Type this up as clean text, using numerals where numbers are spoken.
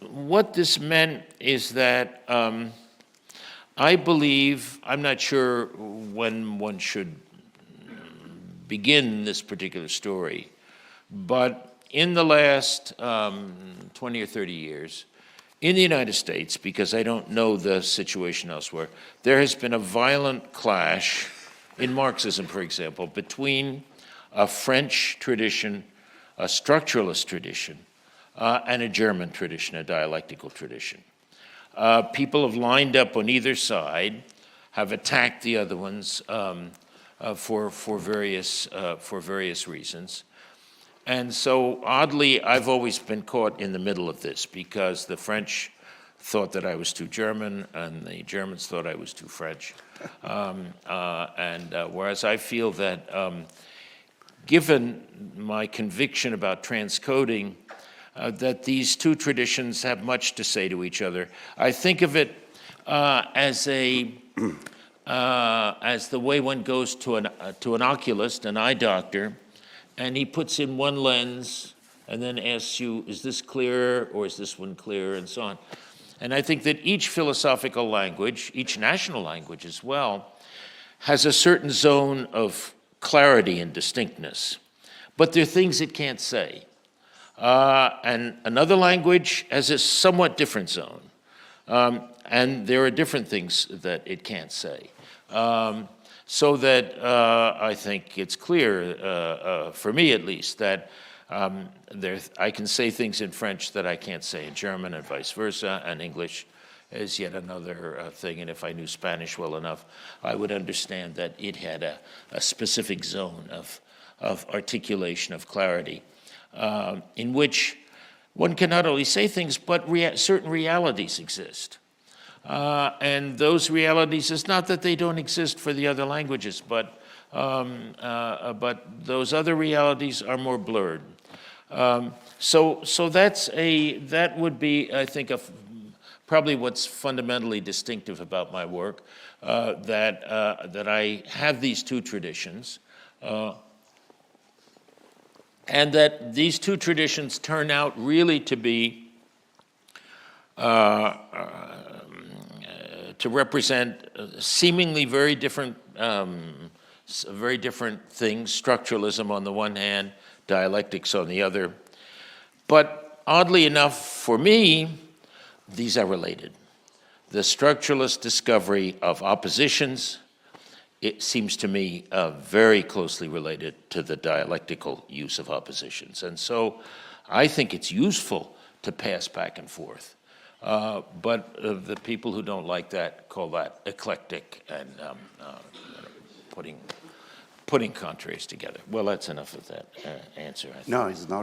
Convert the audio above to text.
What this meant is that I believe, I'm not sure when one should begin this particular story, but in the last 20 or 30 years, in the United States, because I don't know the situation elsewhere, there has been a violent clash in Marxism, for example, between a French tradition, a structuralist tradition, and a German tradition, a dialectical tradition. People have lined up on either side, have attacked the other ones for various reasons. And so, oddly, I've always been caught in the middle of this because the French thought that I was too German and the Germans thought I was too French. Whereas I feel that given my conviction about transcoding, that these two traditions have much to say to each other. I think of it as the way one goes to an oculist, an eye doctor, and he puts in one lens and then asks you, is this clear or is this one clear, and so on. And I think that each philosophical language, each national language as well, has a certain zone of clarity and distinctness, but there are things it can't say. And another language has a somewhat different zone, and there are different things that it can't say. So that I think it's clear, for me at least, that I can say things in French that I can't say in German and vice versa, and English is yet another thing. And if I knew Spanish well enough, I would understand that it had a specific zone of articulation, of clarity, in which one can not only say things, but certain realities exist. And those realities, it's not that they don't exist for the other languages, but those other realities are more blurred. So that would be, I think, probably what's fundamentally distinctive about my work, that I have these two traditions, and that these two traditions turn out really to be to represent seemingly very different things, structuralism on the one hand, dialectics on the other. But oddly enough, for me, these are related. The structuralist discovery of oppositions, it seems to me very closely related to the dialectical use of oppositions. And so I think it's useful to pass back and forth. But the people who don't like that call that eclectic and putting contraries together. Well, that's enough of that answer, I think. No, it's not.